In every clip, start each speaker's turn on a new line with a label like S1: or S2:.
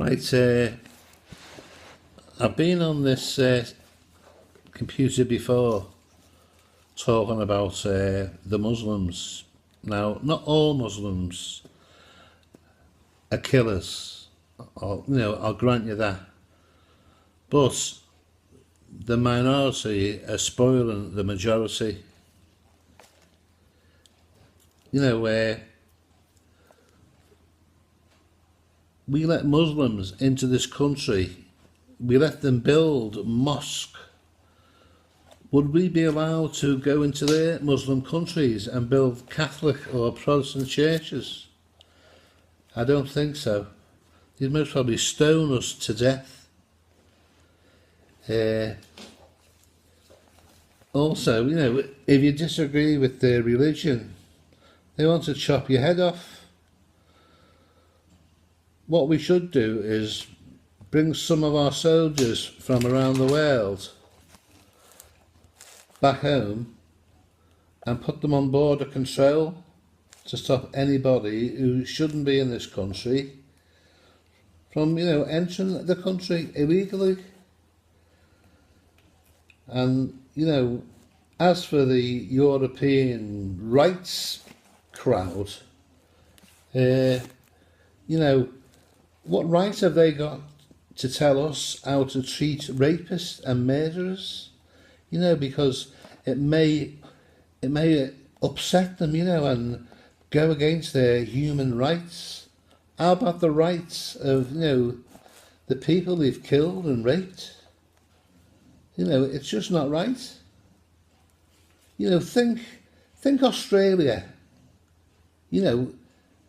S1: Right, I've been on this computer before talking about the Muslims. Now, not all Muslims are killers, or, I'll grant you that. But the minority are spoiling the majority. We let Muslims into this country. We let them build mosque. Would we be allowed to go into their Muslim countries and build Catholic or Protestant churches? I don't think so. They'd most probably stone us to death. Also, if you disagree with their religion, they want to chop your head off. What we should do is bring some of our soldiers from around the world back home and put them on border control to stop anybody who shouldn't be in this country from, entering the country illegally. And, as for the European rights crowd, what right have they got to tell us how to treat rapists and murderers? Because it may upset them, and go against their human rights. How about the rights of, the people they've killed and raped? It's just not right. Think Australia.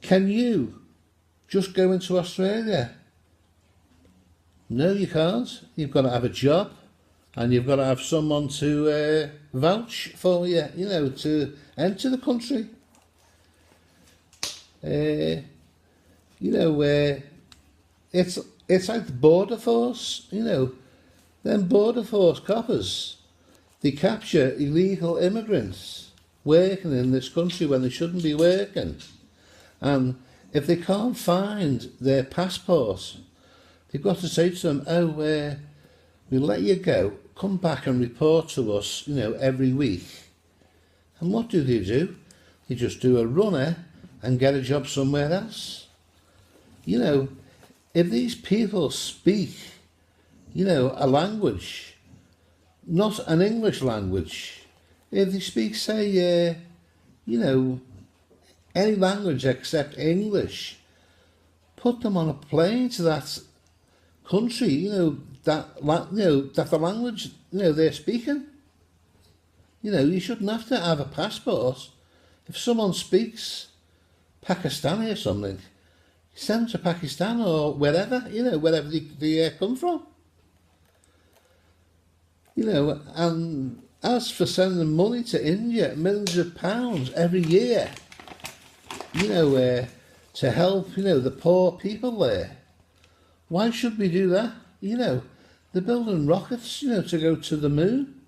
S1: Can you just go into Australia? No, you can't. You've got to have a job, and you've got to have someone to vouch for you, to enter the country. It's like the Border Force, Them Border Force coppers, they capture illegal immigrants working in this country when they shouldn't be working. And if they can't find their passport, they've got to say to them, we'll let you go, come back and report to us, every week. And what do? They just do a runner and get a job somewhere else. If these people speak, a language, not an English language, if they speak, say, any language except English, put them on a plane to that country, that the language, they're speaking. You shouldn't have to have a passport. If someone speaks Pakistani or something, send them to Pakistan or wherever, wherever they come from. And as for sending money to India, millions of pounds every year, to help, the poor people there. Why should we do that? They're building rockets, to go to the moon,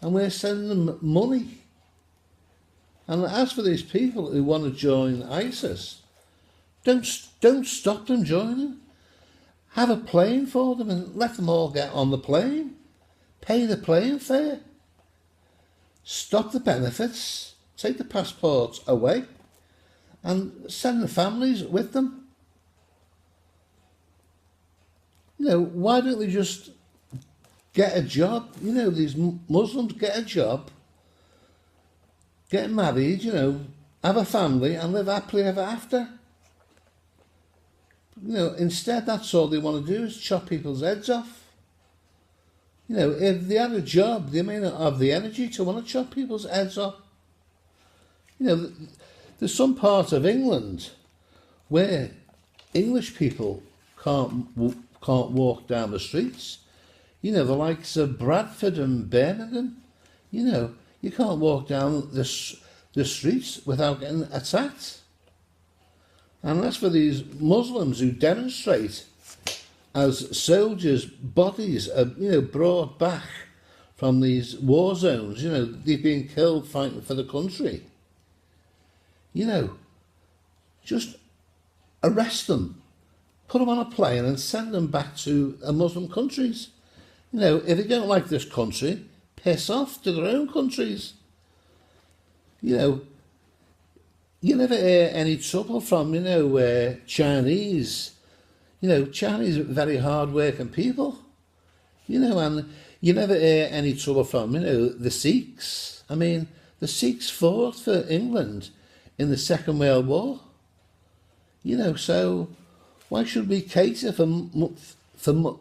S1: and we're sending them money. And as for these people who want to join ISIS, don't stop them joining. Have a plane for them and let them all get on the plane. Pay the plane fare. Stop the benefits. Take the passports away. And send the families with them. Why don't they just get a job? These Muslims get a job, get married, have a family and live happily ever after. Instead, that's all they want to do is chop people's heads off. If they had a job, they may not have the energy to want to chop people's heads off. There's some part of England where English people can't walk down the streets. The likes of Bradford and Birmingham. You can't walk down the streets without getting attacked. And as for these Muslims who demonstrate as soldiers' bodies are, brought back from these war zones, they've been killed fighting for the country. Just arrest them, put them on a plane and send them back to Muslim countries. You know, if they don't like this country, piss off to their own countries. You know, you never hear any trouble from, Chinese. Chinese are very hard-working people. And you never hear any trouble from, the Sikhs. I mean, the Sikhs fought for England in the Second World War. So why should we cater for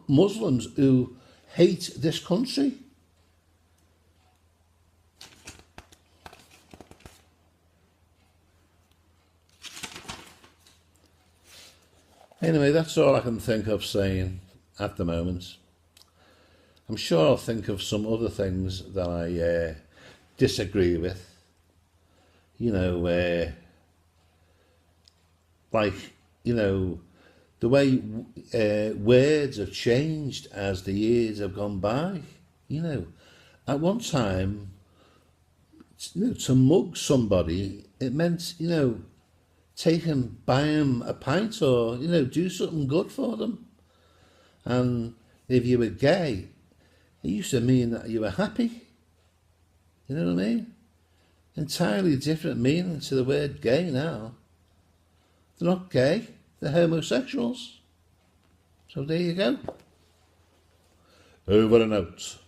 S1: Muslims who hate this country? Anyway, that's all I can think of saying at the moment. I'm sure I'll think of some other things that I disagree with. The way words have changed as the years have gone by. At one time, to mug somebody, it meant, take him, buy him a pint or, do something good for them. And if you were gay, it used to mean that you were happy. You know what I mean? Entirely different meaning to the word gay now. They're not gay, they're homosexuals. So there you go. Over and out.